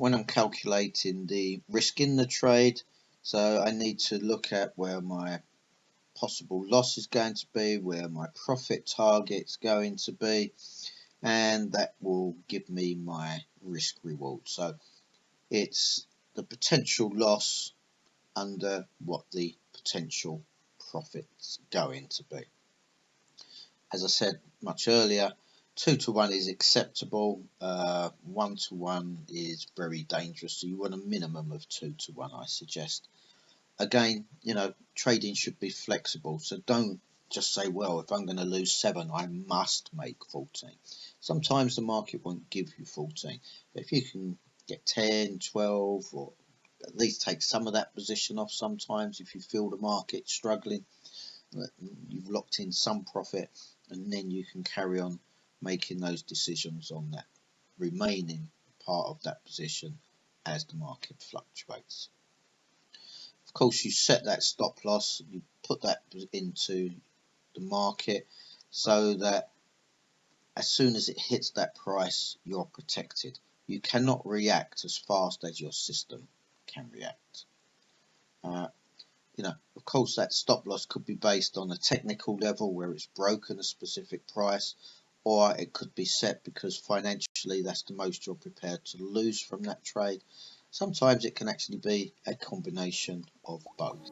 when I'm calculating the risk in the trade, so I need to look at where my possible loss is going to be, where my profit target's going to be, and that will give me my risk reward. So it's the potential loss under what the potential profit's going to be. As I said much earlier, 2 to 1 is acceptable, 1 to 1 is very dangerous, so you want a minimum of 2 to 1, I suggest. Again, trading should be flexible, so don't just say, well, if I'm going to lose 7, I must make 14. Sometimes the market won't give you 14, but if you can get 10, 12, or at least take some of that position off sometimes, if you feel the market struggling, you've locked in some profit, and then you can carry on making those decisions on that remaining part of that position as the market fluctuates. Of course, you set that stop loss, you put that into the market so that as soon as it hits that price, you're protected. You cannot react as fast as your system can react. Of course, that stop loss could be based on a technical level where it's broken a specific price, or it could be set because financially that's the most you're prepared to lose from that trade. Sometimes it can actually be a combination of both.